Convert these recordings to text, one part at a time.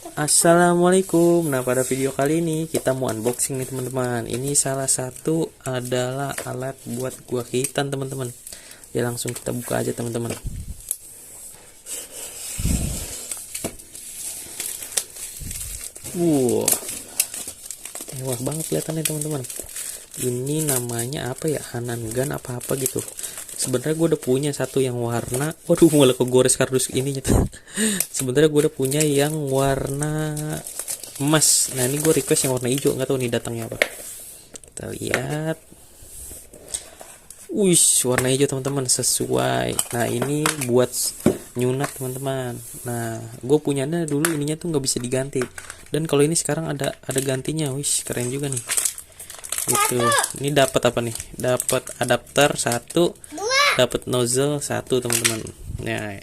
Assalamualaikum. Nah, pada video kali ini kita mau unboxing nih teman-teman. Ini salah satu adalah alat buat gua hitan teman-teman. Ya langsung kita buka aja teman-teman. Wow, mewah banget kelihatannya teman-teman. Ini namanya apa ya? Hanan Gun apa-apa gitu. Sebenarnya gue udah punya satu yang warna, waduh malah kegores kardus ininya tuh. Sebenarnya gue udah punya yang warna emas. Nah ini gue request yang warna hijau, nggak tahu nih datangnya apa. Kita lihat. Wih, warna hijau teman-teman, sesuai. Nah ini buat nyunat teman-teman. Nah gue punyanya dulu ininya tuh nggak bisa diganti. Dan kalau ini sekarang ada gantinya. Wih, keren juga nih. Itu ini dapat apa nih? Dapat adapter satu, dapat nozzle satu teman-teman. Nah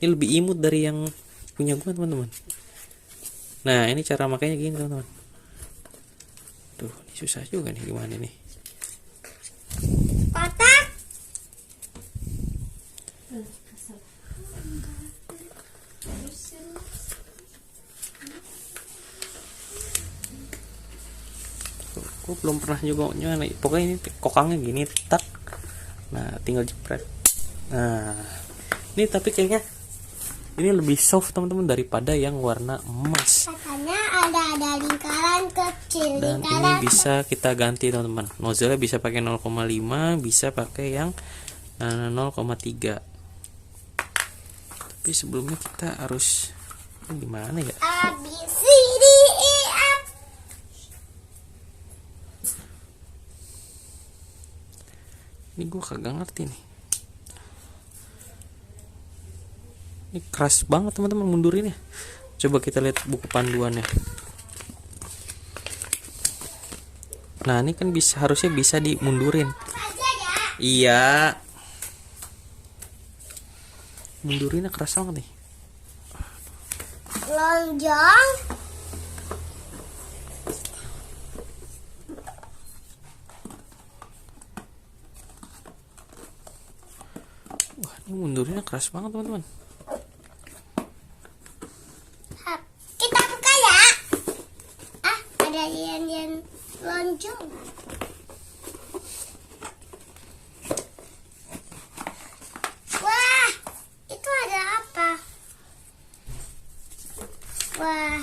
ini lebih imut dari yang punya gua teman-teman. Nah ini cara makanya gini teman-teman. Tuh ini susah juga nih, gimana nih? Kotak. Gue belum pernah juga nyoba. Pokoknya ini kokangnya gini, tak. Nah tinggal jepret. Nah ini tapi kayaknya ini lebih soft teman-teman daripada yang warna emas. Katanya ada lingkaran kecil. Dan ini bisa kita ganti teman-teman. Nozzle bisa pakai 0,5, bisa pakai yang 0,3. Tapi sebelumnya kita harus gimana ya? A B C D E F. Ini gue kagak ngerti nih. Ini keras banget teman-teman mundurinnya. Coba kita lihat buku panduannya. Nah ini kan harusnya bisa dimundurin. Iya. Mundurinnya keras banget nih. Lonjong. Wah ini mundurinnya keras banget teman-teman. Kita buka ya. Ada yang lonjong. Wah, itu ada apa? Wah,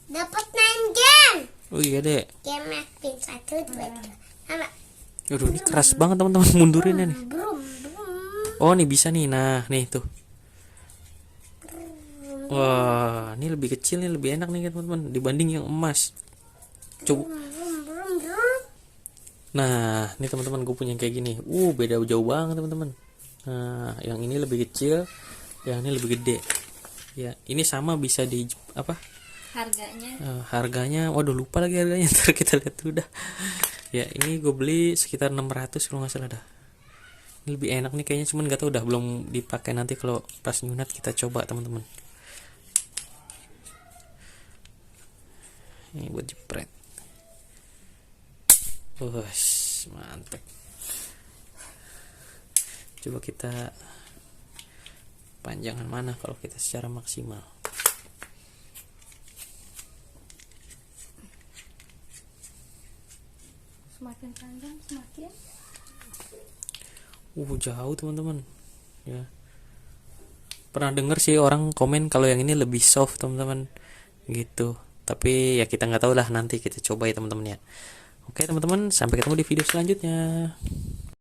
dapat 9 game. Oh iya deh. Game pin 1, 2, 3. Sama. Aduh ini keras banget teman-teman mundurinnya nih. Brum. Oh nih bisa nih. Nah nih tuh. Wah ini lebih kecil nih, lebih enak nih teman-teman dibanding yang emas. Coba. Nah ini teman-teman gue punya kayak gini. Beda jauh banget teman-teman. Nah yang ini lebih kecil, yang ini lebih gede. Ya ini sama bisa di apa? Harganya waduh lupa lagi harganya. Ntar kita lihat udah. Ya ini gue beli sekitar 600 kalau nggak salah dah. Ini lebih enak nih kayaknya, cuman nggak tahu udah belum dipakai, nanti kalau pas nyunat kita coba teman-teman. Ini buat jepret. Mantap. Coba kita panjangan mana kalau kita secara maksimal. Semakin panjang semakin Jauh teman-teman ya. Pernah denger sih orang komen kalau yang ini lebih soft teman-teman gitu, tapi ya kita nggak tahu lah, nanti kita coba ya teman-teman ya. Oke teman-teman, sampai ketemu di video selanjutnya.